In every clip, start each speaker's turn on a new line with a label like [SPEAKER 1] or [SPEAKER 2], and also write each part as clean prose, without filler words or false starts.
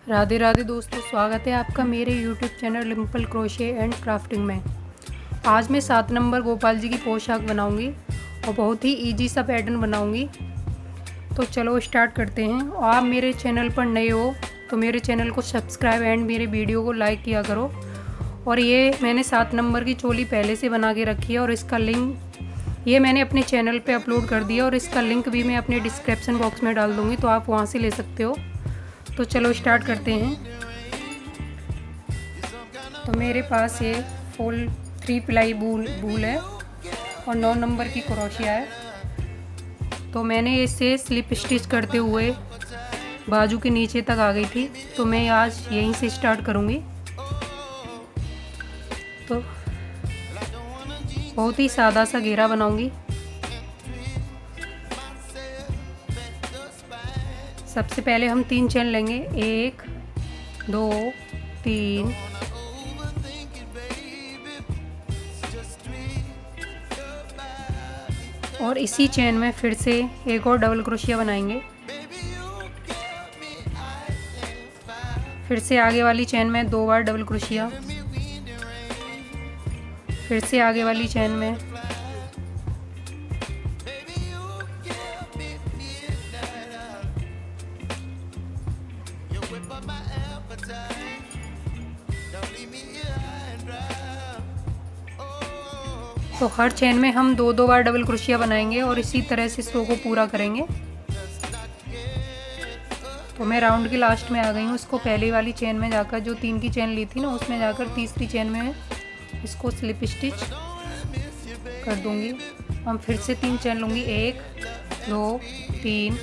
[SPEAKER 1] राधे राधे दोस्तों, स्वागत है आपका मेरे YouTube चैनल लिम्पल क्रोशे एंड क्राफ्टिंग में। आज मैं 7 नंबर गोपाल जी की पोशाक बनाऊंगी और बहुत ही इजी सा पैटर्न बनाऊंगी। तो चलो स्टार्ट करते हैं। और आप मेरे चैनल पर नए हो तो मेरे चैनल को सब्सक्राइब एंड मेरे वीडियो को लाइक किया करो। और ये मैंने 7 नंबर की चोली पहले से बना के रखी है और इसका लिंक ये मैंने अपने चैनल पे अपलोड कर दिया और इसका लिंक भी मैं अपने डिस्क्रिप्शन बॉक्स में डाल दूँगी, तो आप वहाँ से ले सकते हो। तो चलो स्टार्ट करते हैं। तो मेरे पास ये फुल 3 प्लाई बूल है और 9 नंबर की क्रोशिया है। तो मैंने इसे स्लिप स्टिच करते हुए बाजू के नीचे तक आ गई थी, तो मैं आज यहीं से स्टार्ट करूँगी। तो बहुत ही सादा सा घेरा बनाऊँगी। सबसे पहले हम 3 चेन लेंगे, 1 2 3 और इसी चेन में फिर से एक और डबल क्रोशिया बनाएंगे। फिर से आगे वाली चेन में 2 बार डबल क्रोशिया, फिर से आगे वाली चेन में, तो हर चेन में हम 2-2 बार डबल क्रोशिया बनाएंगे और इसी तरह से इसको को पूरा करेंगे। तो मैं राउंड के लास्ट में आ गई हूँ। इसको पहली वाली चेन में जाकर, जो 3 की चेन ली थी ना, उसमें जाकर तीसरी चेन में इसको स्लिप स्टिच कर दूंगी। हम फिर से 3 चेन लूँगी, 1 2 3।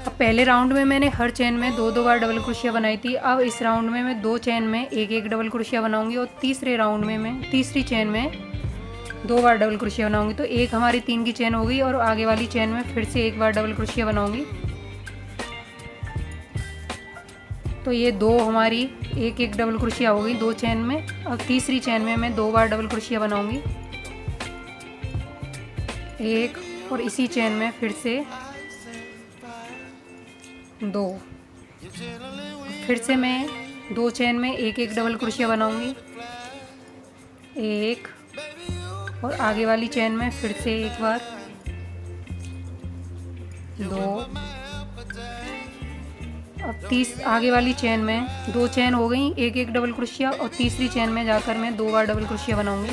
[SPEAKER 1] अब पहले राउंड में मैंने हर चेन में 2-2 बार डबल क्रोशिया बनाई थी। अब इस राउंड में मैं 2 चेन में 1-1 डबल क्रोशिया बनाऊंगी और तीसरे राउंड में मैं तीसरी चेन में 2 बार डबल क्रोशिया बनाऊंगी। तो एक हमारी 3 की चेन हो गई और आगे वाली चेन में फिर से 1 बार डबल क्रोशिया बनाऊंगी। तो ये 2 हमारी 1-1 डबल क्रोशिया हो गई 2 चेन में। अब तीसरी चेन में मैं 2 बार डबल क्रोशिया बनाऊंगी, 1 और इसी चेन में फिर से 2। फिर से मैं 2 चेन में 1-1 डबल क्रोशिया बनाऊंगी, 1 और आगे वाली चेन में फिर से 1 बार, 2। अब आगे वाली चेन में 2 चेन हो गई 1-1 डबल क्रोशिया और तीसरी चेन में जाकर मैं 2 बार डबल क्रोशिया बनाऊंगी।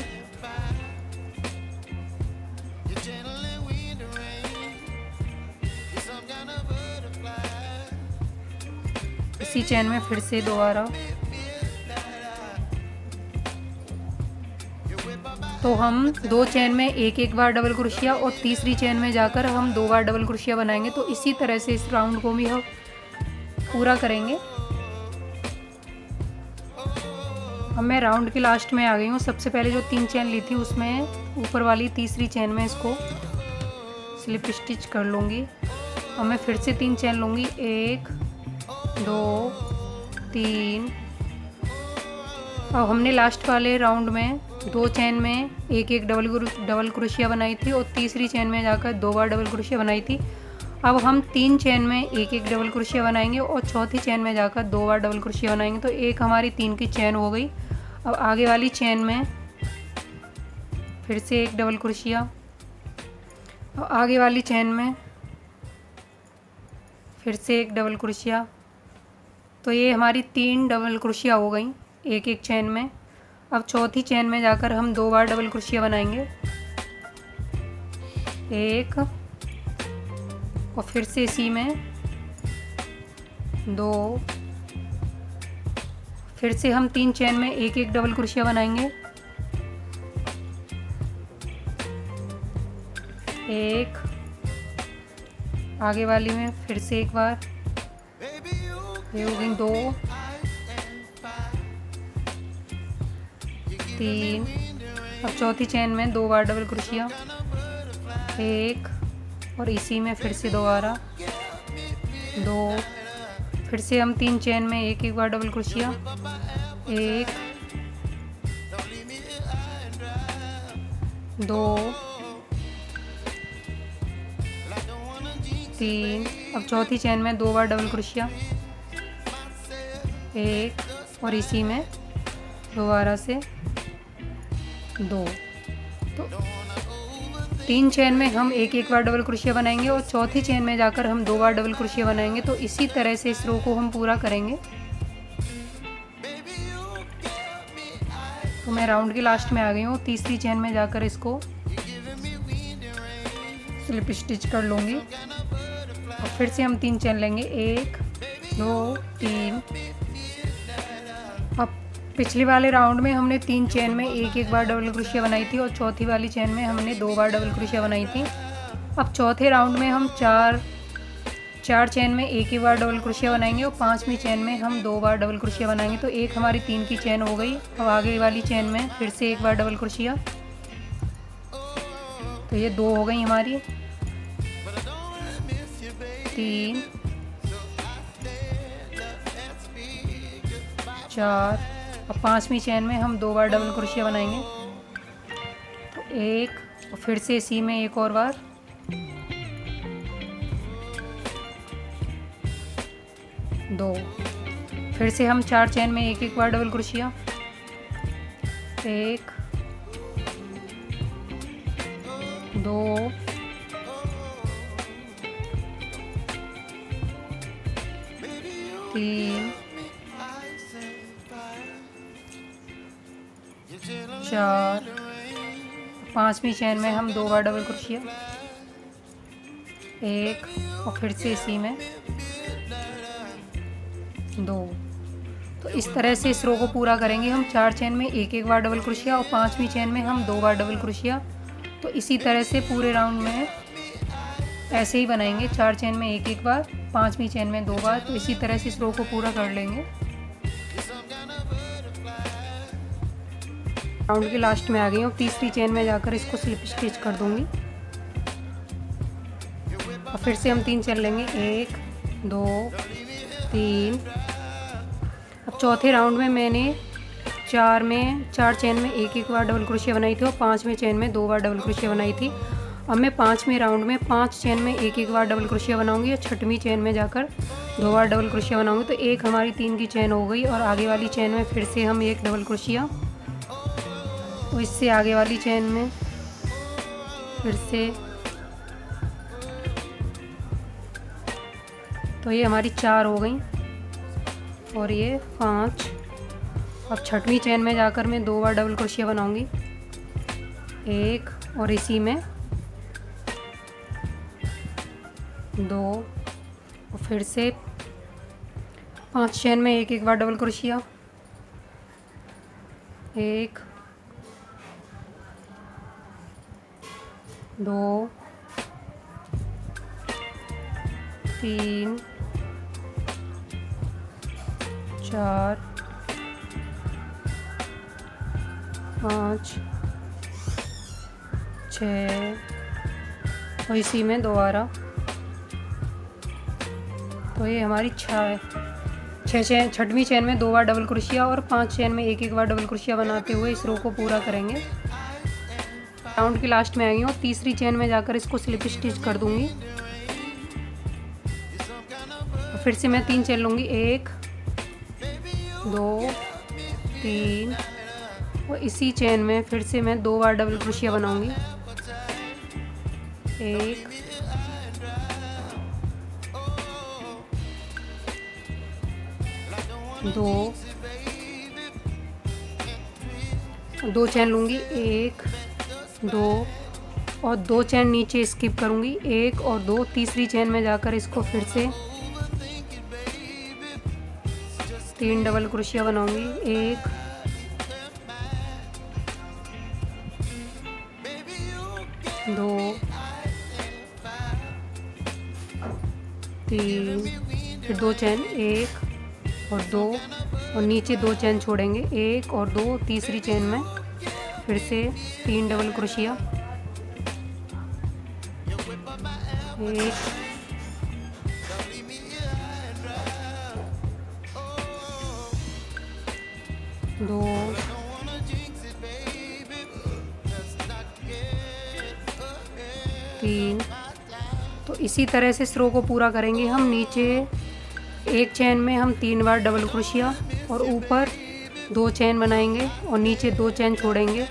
[SPEAKER 1] इसी चेन में फिर से दोबारा। तो हम 2 चेन में 1-1 बार डबल क्रोशिया और तीसरी चेन में जाकर हम 2 बार डबल क्रोशिया बनाएंगे। तो इसी तरह से इस राउंड को भी हम पूरा करेंगे। अब मैं राउंड के लास्ट में आ गई हूँ। सबसे पहले जो 3 चेन ली थी उसमें ऊपर वाली तीसरी चेन में इसको स्लिप स्टिच कर लूँगी। अब मैं फिर से 3 चेन लूँगी, 1 2 3। अब हमने लास्ट वाले राउंड में 2 चेन में 1-1 डबल क्रोशिया बनाई थी और तीसरी चेन में जाकर 2 बार डबल क्रोशिया बनाई थी। अब हम 3 चेन में 1-1 डबल क्रोशिया बनाएंगे और चौथी चेन में जाकर 2 बार डबल क्रोशिया बनाएंगे। तो एक हमारी 3 की चेन हो गई। अब आगे वाली चेन में फिर से 1 डबल क्रोशिया और आगे वाली चेन में फिर से 1 डबल क्रोशिया। तो ये हमारी 3 डबल क्रोशिया हो गई 1-1 चेन में। अब चौथी चेन में जाकर हम 2 बार डबल क्रोशिया बनाएंगे, 1 और फिर से इसी में 2। फिर से हम 3 चेन में 1-1 डबल क्रोशिया बनाएंगे, 1 आगे वाली में फिर से 1 बार, ये हो गई 2 3। अब चौथी चेन में 2 बार डबल क्रोशिया, 1 और इसी में फिर से दोबारा 2। फिर से हम 3 चेन में 1-1 बार डबल क्रोशिया, 1 2 3। अब चौथी चेन में 2 बार डबल क्रोशिया, एक और इसी में दोबारा से 2। तो 3 चेन में हम एक बार डबल क्रोशिया बनाएंगे और चौथी चेन में जाकर हम 2 बार डबल क्रोशिया बनाएंगे। तो इसी तरह से इस रो को हम पूरा करेंगे। तो मैं राउंड के लास्ट में आ गई हूँ। तीसरी चेन में जाकर इसको स्लिप स्टिच कर लूँगी और फिर से हम 3 चेन लेंगे, 1 2 3। अब पिछले वाले राउंड में हमने 3 चेन में एक बार डबल क्रोशिया बनाई थी और चौथी वाली चेन में हमने 2 बार डबल क्रोशिया बनाई थी। अब चौथे राउंड में हम 4 चेन में एक बार डबल क्रोशिया बनाएंगे और 5वीं चेन में हम 2 बार डबल क्रोशिया बनाएंगे। तो एक हमारी 3 की चेन हो गई। अब आगे वाली चेन में फिर से एक बार डबल क्रोशिया। तो ये 2 हो गई हमारी, 3 4। अब 5वीं चेन में हम 2 बार डबल क्रोशिया बनाएंगे। तो 1 और फिर से इसी में एक और बार, 2। फिर से हम 4 चेन में एक बार डबल क्रोशिया, 1 2 3 4। 5वीं चेन में हम 2 बार डबल क्रोशिया, 1 और फिर से इसी में 2। तो इस तरह से इस रो को पूरा करेंगे हम। 4 चेन में एक बार डबल क्रोशिया और 5वीं चेन में हम 2 बार डबल क्रोशिया। तो इसी तरह से पूरे राउंड में ऐसे ही बनाएंगे। 4 चेन में एक बार, 5वीं चेन में 2 बार। तो इसी तरह से इस रो को पूरा कर लेंगे। राउंड के लास्ट में आ गई हूँ। तीसरी चेन में जाकर इसको स्लिप स्टिच कर दूंगी और फिर से हम 3 चेन लेंगे, 1 2 3। अब चौथे राउंड में मैंने 4 चेन में एक बार डबल क्रोशिया बनाई थी और 5वें चेन में 2 बार डबल क्रोशिया बनाई थी। अब मैं 5वें राउंड में 5 चेन में एक बार डबल क्रोशिया बनाऊंगी और 6वीं चेन में जाकर 2 बार डबल क्रोशिया बनाऊंगी। तो एक हमारी 3 की चेन हो गई और आगे वाली चेन में फिर से हम एक डबल क्रोशिया। तो इससे आगे वाली चेन में फिर से, तो ये हमारी 4 हो गई और ये 5। अब 6वीं चेन में जाकर मैं 2 बार डबल क्रोशिया बनाऊंगी, 1 और इसी में 2 और फिर से 5 चेन में एक बार डबल क्रोशिया, 1 2 3 4 5 6 और इसी में दोबारा। तो ये हमारी 6वीं चेन में 2 बार डबल क्रोशिया और 5 चेन में एक बार डबल क्रोशिया बनाते हुए इस रो को पूरा करेंगे। राउंड की लास्ट में आ गई हूँ। तीसरी चेन में जाकर इसको स्लिप स्टिच कर दूंगी और फिर से मैं 3 चेन लूँगी, 1 2 3 और इसी चेन में फिर से मैं 2 बार डबल क्रोशिया बनाऊंगी, 1 2 चेन लूँगी, 1 2 और 2 चेन नीचे स्किप करूँगी, 1 और 2। तीसरी चेन में जाकर इसको फिर से 3 डबल क्रोशिया बनाऊँगी, 1 2 3 फिर 2 चेन, 1 और 2 और नीचे 2 चेन छोड़ेंगे, 1 और 2। तीसरी चेन में फिर से 3 डबल क्रोशिया, 1 2 3। तो इसी तरह से इस रो को पूरा करेंगे हम। नीचे एक चेन में हम 3 बार डबल क्रोशिया और ऊपर 2 चेन बनाएंगे और नीचे 2 चेन छोड़ेंगे।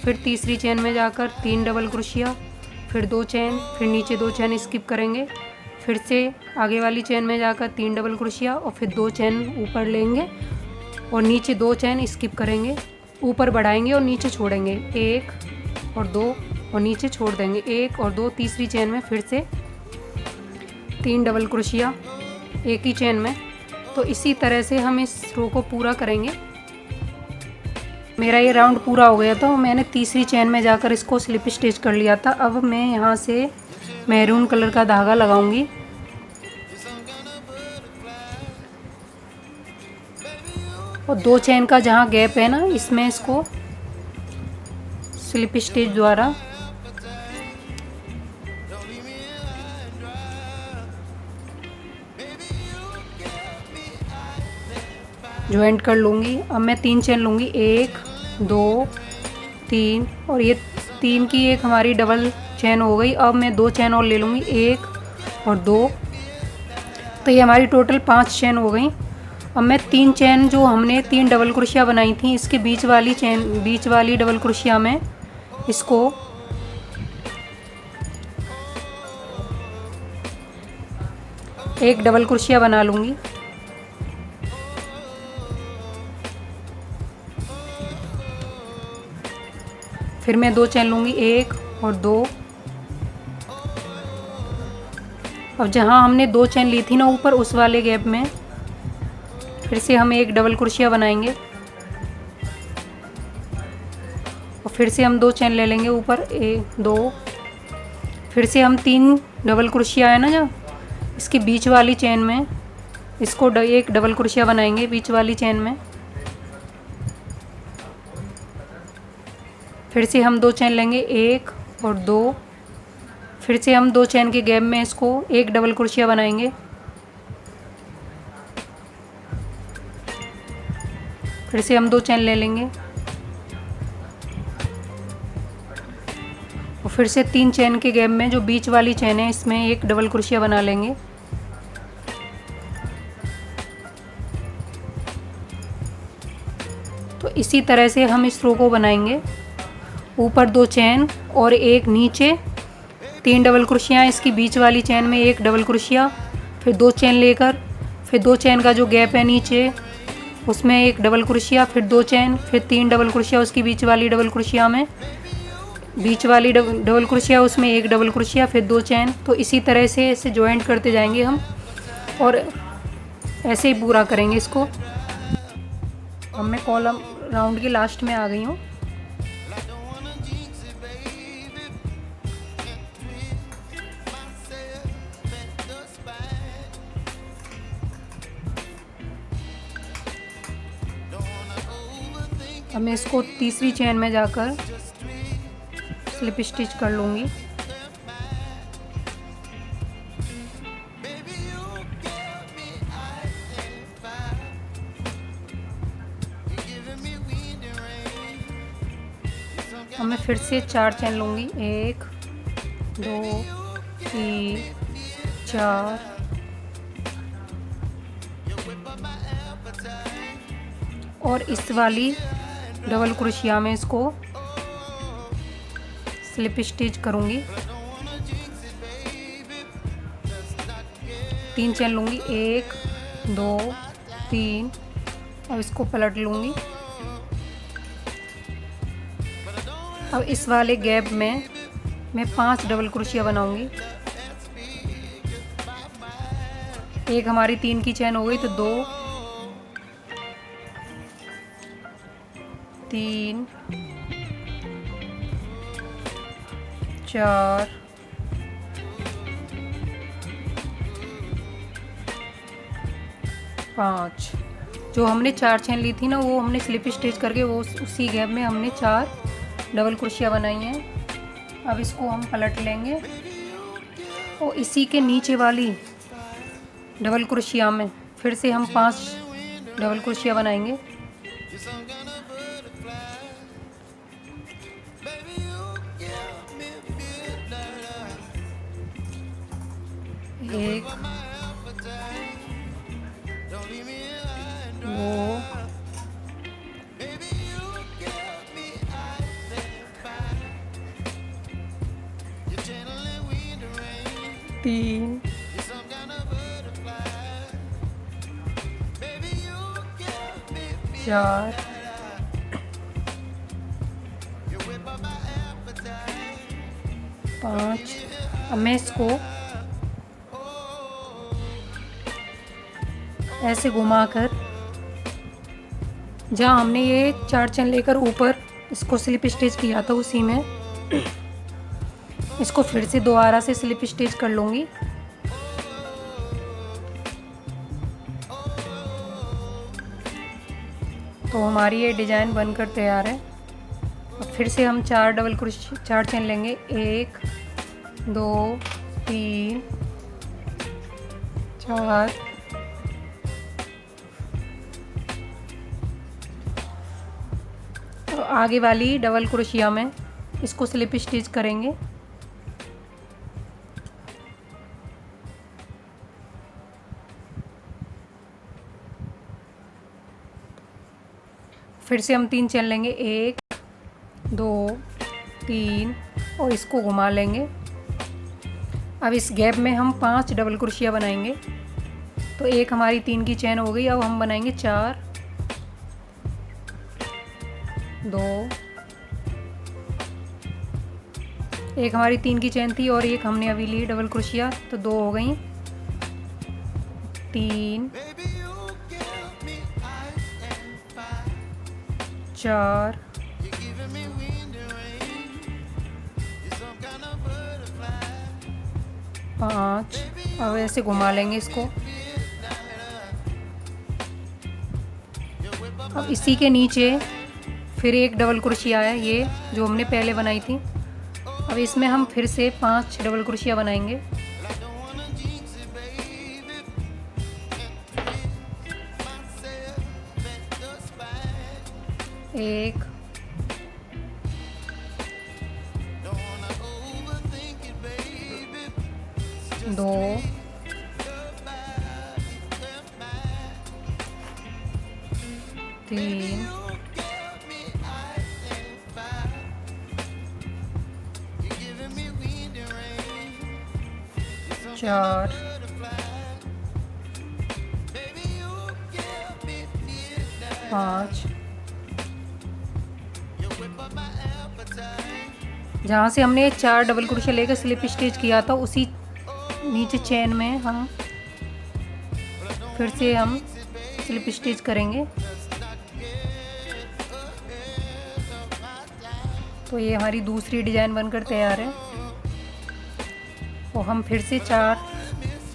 [SPEAKER 1] फिर तीसरी चेन में जाकर 3 डबल क्रोशिया, फिर 2 चेन, फिर नीचे 2 चेन स्किप करेंगे। फिर से आगे वाली चेन में जाकर 3 डबल क्रोशिया और फिर 2 चेन ऊपर लेंगे और नीचे 2 चेन स्किप करेंगे। ऊपर बढ़ाएंगे और नीचे छोड़ेंगे, 1 और 2 और नीचे छोड़ देंगे, 1 और 2। तीसरी चेन में फिर से 3 डबल क्रोशिया एक ही चेन में। तो इसी तरह से हम इस रो को पूरा करेंगे। मेरा ये राउंड पूरा हो गया था, मैंने तीसरी चेन में जाकर इसको स्लिप स्टिच कर लिया था। अब मैं यहाँ से मैरून कलर का धागा लगाऊंगी और 2 चेन का जहाँ गैप है ना, इसमें इसको स्लिप स्टिच द्वारा ज्वाइंट कर लूँगी। अब मैं 3 चेन लूँगी, 1 2 3 और ये 3 की एक हमारी डबल चेन हो गई। अब मैं 2 चेन और ले लूँगी, 1 और 2। तो ये हमारी टोटल 5 चेन हो गई। अब मैं 3 चेन जो हमने 3 डबल क्रोशिया बनाई थी, इसके बीच वाली डबल क्रोशिया में इसको एक डबल क्रोशिया बना लूँगी। फिर मैं 2 चेन लूँगी, 1 और 2। अब जहाँ हमने 2 चेन ली थी ना ऊपर, उस वाले गैप में फिर से हम एक डबल क्रोशिया बनाएंगे और फिर से हम 2 चेन ले लेंगे ऊपर, 1 2। फिर से हम 3 डबल क्रोशिया है ना जो इसके बीच वाली चेन में, इसको एक डबल क्रोशिया बनाएंगे बीच वाली चेन में। फिर से हम 2 चेन लेंगे, 1 और 2। फिर से हम 2 चेन के गैप में इसको एक डबल क्रोशिया बनाएंगे। फिर से हम 2 चेन ले लेंगे और फिर से 3 चेन के गैप में जो बीच वाली चेन है, इसमें एक डबल क्रोशिया बना लेंगे। तो इसी तरह से हम इस रो को बनाएंगे। ऊपर 2 चेन और एक नीचे 3 डबल क्रोशिया, इसकी बीच वाली चेन में एक डबल क्रोशिया, फिर 2 चेन लेकर फिर 2 चेन का जो गैप है नीचे उसमें एक डबल क्रोशिया, फिर 2 चेन, फिर 3 डबल क्रोशिया उसकी बीच वाली डबल क्रोशिया में, बीच वाली डबल क्रोशिया उसमें एक डबल क्रोशिया, फिर 2 चेन। तो इसी तरह से इसे ज्वाइंट करते जाएंगे हम और ऐसे ही पूरा करेंगे इसको। अब मैं कॉलम राउंड की लास्ट में आ गई हूँ। अब मैं इसको तीसरी चेन में जाकर स्लिप स्टिच कर लूँगी। अब मैं फिर से 4 चेन लूँगी, 1 2 3 4 और इस वाली डबल क्रोशिया में इसको स्लिप स्टिच करूँगी। 3 चेन लूँगी, 1 2 3 और इसको पलट लूँगी। अब इस वाले गैप में मैं 5 डबल क्रोशिया बनाऊँगी। एक हमारी 3 की चेन हो गई, तो 2 3 4 5। जो हमने 4 चेन ली थी ना, वो हमने स्लिप स्टिच करके वो उसी गैप में हमने 4 डबल क्रोशिया बनाई हैं। अब इसको हम पलट लेंगे और इसी के नीचे वाली डबल क्रोशिया में फिर से हम 5 डबल क्रोशिया बनाएंगे। एक दो, तीन, चार, पाँच। अब मैं इसको ऐसे घुमाकर जहाँ हमने ये 4 चैन लेकर ऊपर इसको स्लिप स्टिच किया था उसी में इसको फिर से दोबारा से स्लिप स्टिच कर लूँगी। तो हमारी ये डिज़ाइन बनकर तैयार है। अब फिर से हम 4 चैन लेंगे, 1 2 3 4 और आगे वाली डबल क्रोशिया में इसको स्लिप स्टिच करेंगे। फिर से हम 3 चैन लेंगे, 1 2 3 और इसको घुमा लेंगे। अब इस गैप में हम 5 डबल क्रोशिया बनाएंगे। तो एक हमारी 3 की चैन हो गई। अब हम बनाएंगे 4 2, एक हमारी 3 की चैन थी और एक हमने अभी ली डबल क्रोशिया, तो 2 हो गई। 3 4 5। अब ऐसे घुमा लेंगे इसको। अब इसी के नीचे फिर एक डबल क्रोशिया है, ये जो हमने पहले बनाई थी। अब इसमें हम फिर से 5 डबल क्रोशिया बनाएंगे। एक, दो, तीन, चार, पाँच। जहाँ से हमने 4 डबल क्रोशिया लेकर स्लिप स्टिच किया था उसी नीचे चेन में हम फिर से स्लिप स्टिच करेंगे। तो ये हमारी दूसरी डिज़ाइन बनकर तैयार है। और हम फिर से 4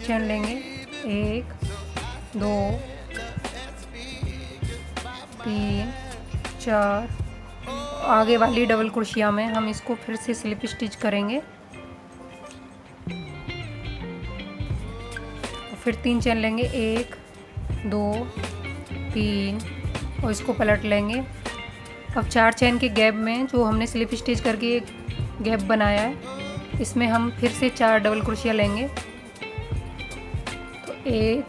[SPEAKER 1] चैन लेंगे, 1 2 3 4। आगे वाली डबल क्रोशिया में हम इसको फिर से स्लिप स्टिच करेंगे। और फिर 3 चैन लेंगे, 1 2 3 और इसको पलट लेंगे। अब 4 चैन के गैप में जो हमने स्लिप स्टिच करके एक गैप बनाया है, इसमें हम फिर से 4 डबल क्रोशिया लेंगे। तो 1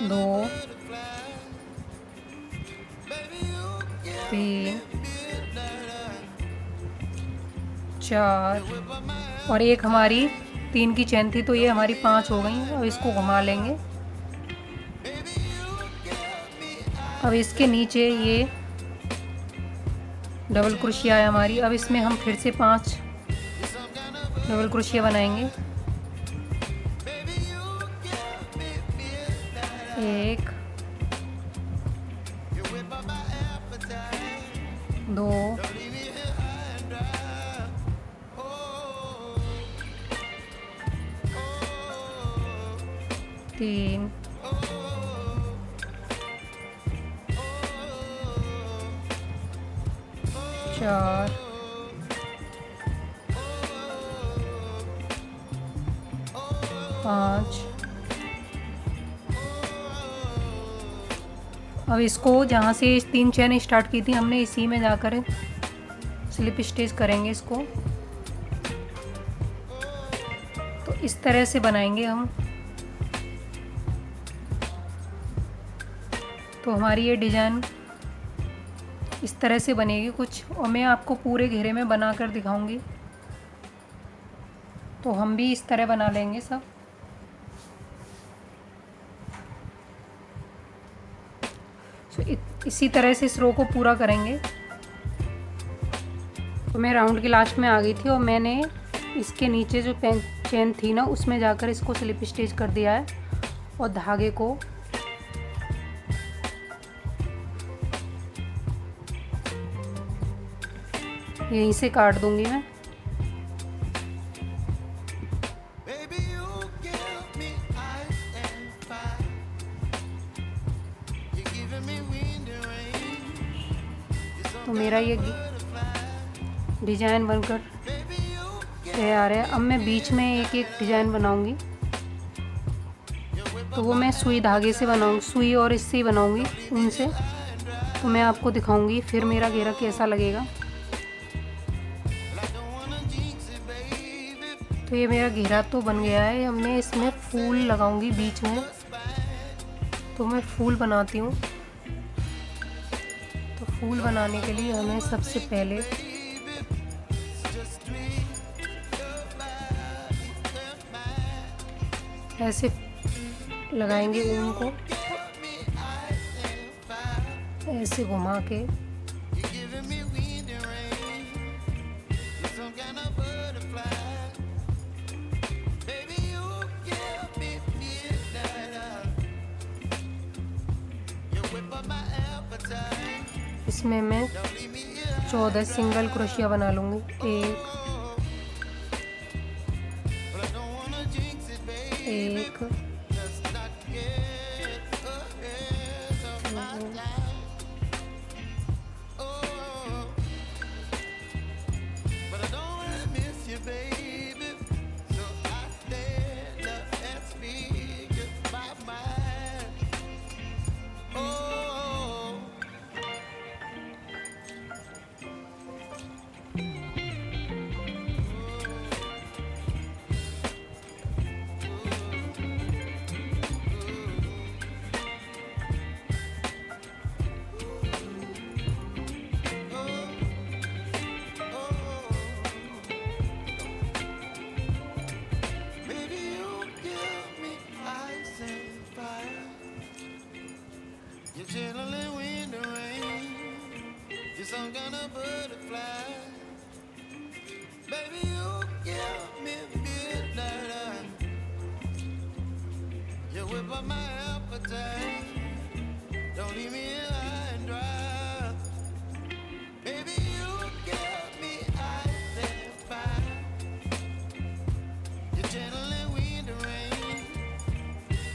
[SPEAKER 1] 2 3 4 और एक हमारी 3 की चैन थी, तो ये हमारी 5 हो गई। अब इसको घुमा लेंगे। अब इसके नीचे ये डबल क्रोशिया है हमारी। अब इसमें हम फिर से 5 डबल क्रोशिया बनाएंगे। 1 2 3 4 5। अब इसको जहाँ से 3 चैन स्टार्ट की थी हमने, इसी में जाकर स्लिप स्टिच करेंगे इसको। तो इस तरह से बनाएंगे हम। तो हमारी ये डिज़ाइन इस तरह से बनेगी कुछ, और मैं आपको पूरे घेरे में बना कर दिखाऊंगी। तो हम भी इस तरह बना लेंगे सब। तो इसी तरह से इस रो को पूरा करेंगे। तो मैं राउंड के लास्ट में आ गई थी और मैंने इसके नीचे जो चेन थी ना, उसमें जाकर इसको स्लिप स्टिच कर दिया है और धागे को यहीं से काट दूंगी मैं। तो मेरा ये डिज़ाइन बनकर तैयार है। अब मैं बीच में एक एक डिज़ाइन बनाऊंगी। तो वो मैं सुई धागे से बनाऊंगी, सुई और इससे ही बनाऊंगी उनसे। तो मैं आपको दिखाऊंगी फिर मेरा घेरा कैसा लगेगा। तो ये मेरा घेरा तो बन गया है। अब मैं इसमें फूल लगाऊंगी बीच में। तो मैं फूल बनाती हूँ। तो फूल बनाने के लिए हमें सबसे पहले ऐसे लगाएंगे ऊन को, ऐसे घुमा के। इसमें मैं 14 सिंगल क्रोशिया बना लूँगी। एक,
[SPEAKER 2] some kind of butterfly. Baby, you give me midnight. You whip up my appetite. Don't leave me high and dry. Baby, you give me ice and fire. You're gentle and wind and rain.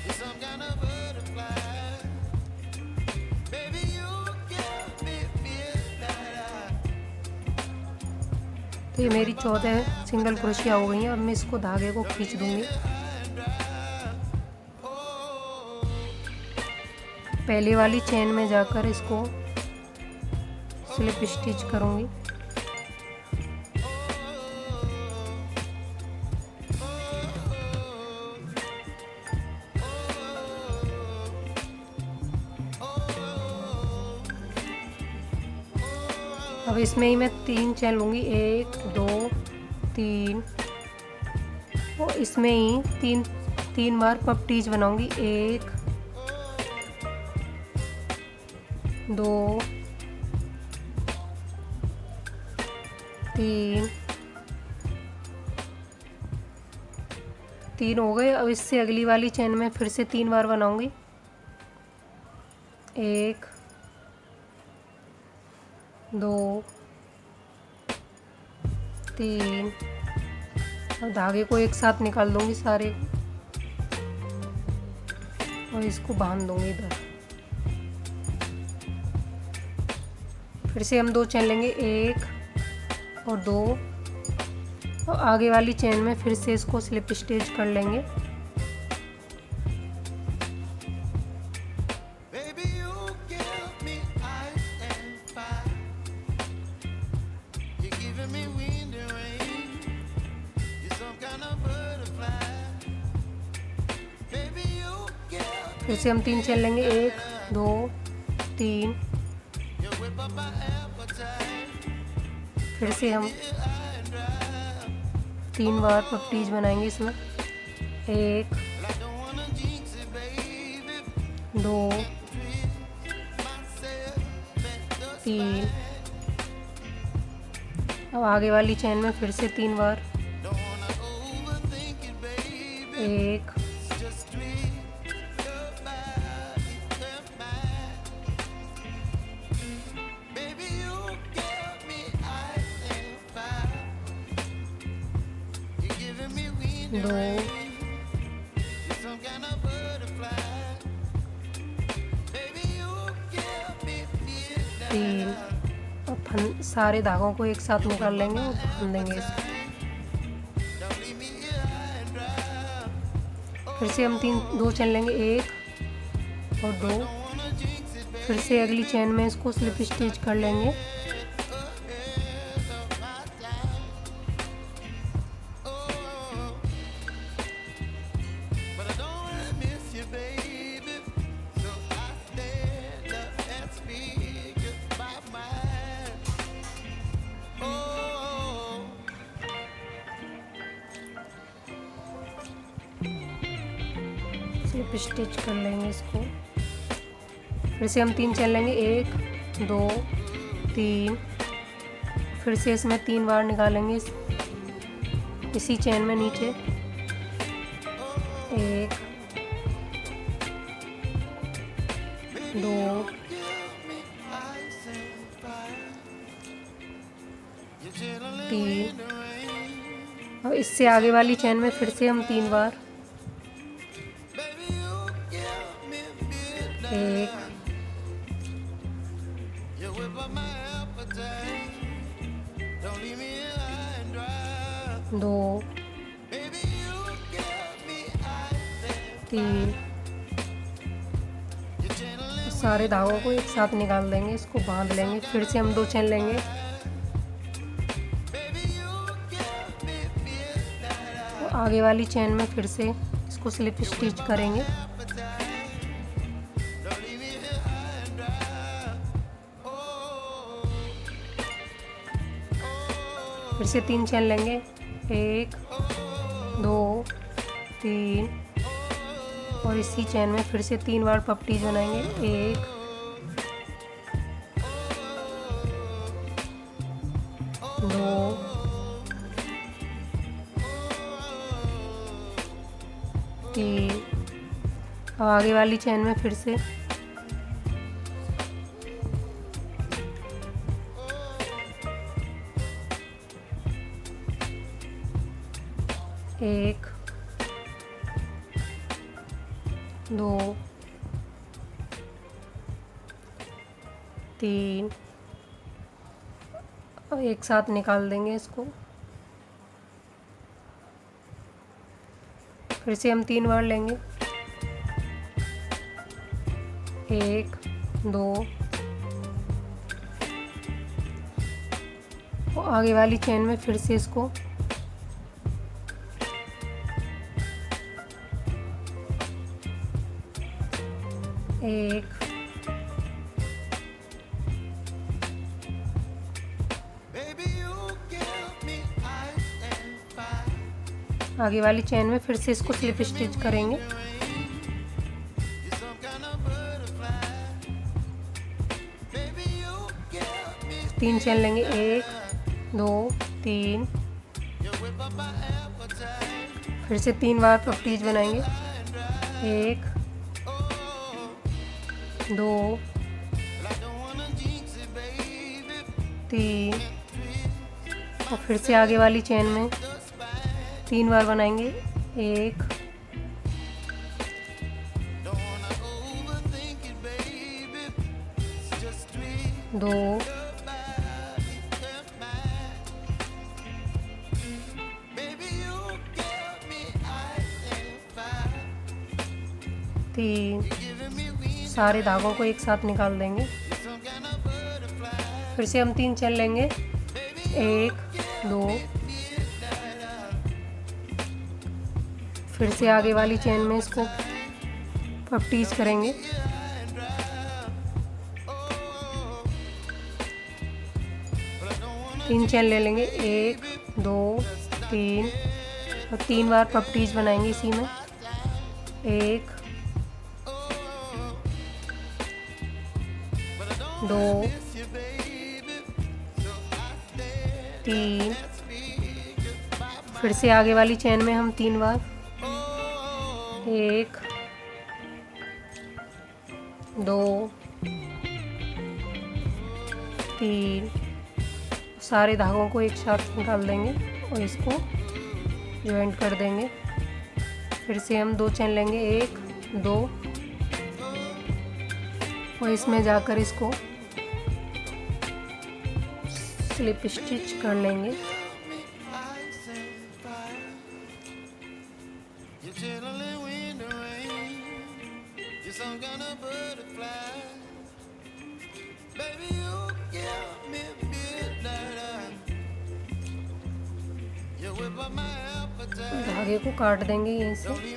[SPEAKER 2] You're some kind of butterfly. Baby, you give me midnight.
[SPEAKER 1] तो ये मेरी 14 single crochet हो गई हैं। अब मैं इसको धागे को खींच दूंगी। पहली वाली चेन में जाकर इसको स्लिप स्टिच करूंगी। अब इसमें ही मैं 3 चेन लूँगी, 1 2 3, और इसमें ही तीन बार पप टीज बनाऊँगी। 1 2 3 हो गए। अब इससे अगली वाली चेन में फिर से 3 बार बनाऊँगी। 1 2 3, और धागे को एक साथ निकाल दूंगी सारे, और इसको बांध दूंगी इधर। फिर से हम 2 चेन लेंगे, 1 और 2, और आगे वाली चेन में फिर से इसको स्लिप स्टिच कर लेंगे। फिर से हम 3 चेन लेंगे, 1 2 3। फिर से हम 3 बार पट्टीज बनाएंगे इसमें, 1 2 3। अब आगे वाली चेन में फिर से 3 बार, 1 2 3। अब सारे धागों को एक साथ निकाल लेंगे और फन देंगे इसको। फिर से हम 2 चेन लेंगे, 1 और 2। फिर से अगली चेन में इसको स्लिप स्टिच कर लेंगे। स्लिप स्टिच कर लेंगे इसको। फिर से हम 3 चेन लेंगे, 1 2 3। फिर से इसमें 3 बार निकालेंगे इसी चेन में नीचे, 1 2 3। और इससे आगे वाली चेन में फिर से हम 3 बार, 1 2 3। सारे धागों को एक साथ निकाल देंगे, इसको बांध लेंगे। फिर से हम 2 चेन लेंगे, और आगे वाली चेन में फिर से इसको स्लिप स्टिच करेंगे। फिर से 3 चेन लेंगे, 1 2 3। और इसी चेन में फिर से 3 बार पट्टीज बनाएंगे, 1 2 3। अब आगे वाली चेन में फिर से 1 2 3। अब एक साथ निकाल देंगे इसको। फिर से हम 3 बार लेंगे, 1 2। और आगे वाली चेन में फिर से इसको 1 आगे वाली चेन में फिर से इसको स्लिप स्टिच करेंगे। तीन चेन लेंगे, 1 2 3। फिर से 3 बार पट्टीज बनाएंगे, 1 2 3। और फिर से आगे वाली चेन में 3 बार बनाएंगे, 1 2 3। सारे धागों को एक साथ निकाल देंगे। फिर से हम 3 चेन लेंगे, 1 2। फिर से आगे वाली चेन में इसको पफ्टीज करेंगे। तीन चेन ले लेंगे, 1 2 3 और 3 बार पफ्टीज बनाएंगे इसी में। 1 2 3, फिर से आगे वाली चेन में हम 3 बार, 1 2 3, सारे धागों को एक साथ निकाल देंगे और इसको ज्वाइंट कर देंगे। फिर से हम 2 चेन लेंगे, 1 2 और इसमें जाकर इसको स्लिप स्टिच कर लेंगे। धागे को काट देंगे यहीं से।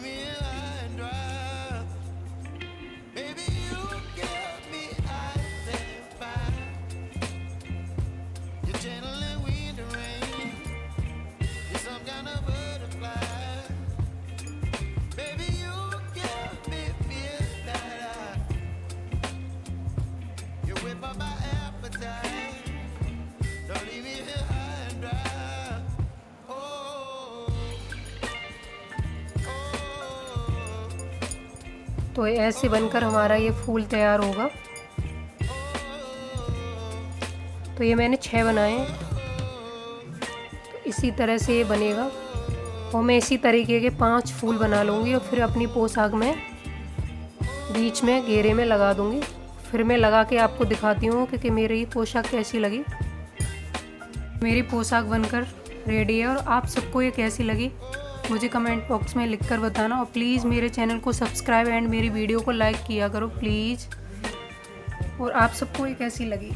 [SPEAKER 1] तो ऐसे बनकर हमारा ये फूल तैयार होगा। तो ये मैंने 6 बनाए हैं, तो इसी तरह से ये बनेगा। और मैं इसी तरीके के 5 फूल बना लूँगी और फिर अपनी पोशाक में बीच में घेरे में लगा दूँगी। फिर मैं लगा के आपको दिखाती हूँ कि मेरी पोशाक कैसी लगी। मेरी पोशाक बनकर रेडी है और आप सबको ये कैसी लगी मुझे कमेंट बॉक्स में लिखकर बताना। और प्लीज़ मेरे चैनल को सब्सक्राइब एंड मेरी वीडियो को लाइक किया करो प्लीज़। और आप सबको ये कैसी लगी।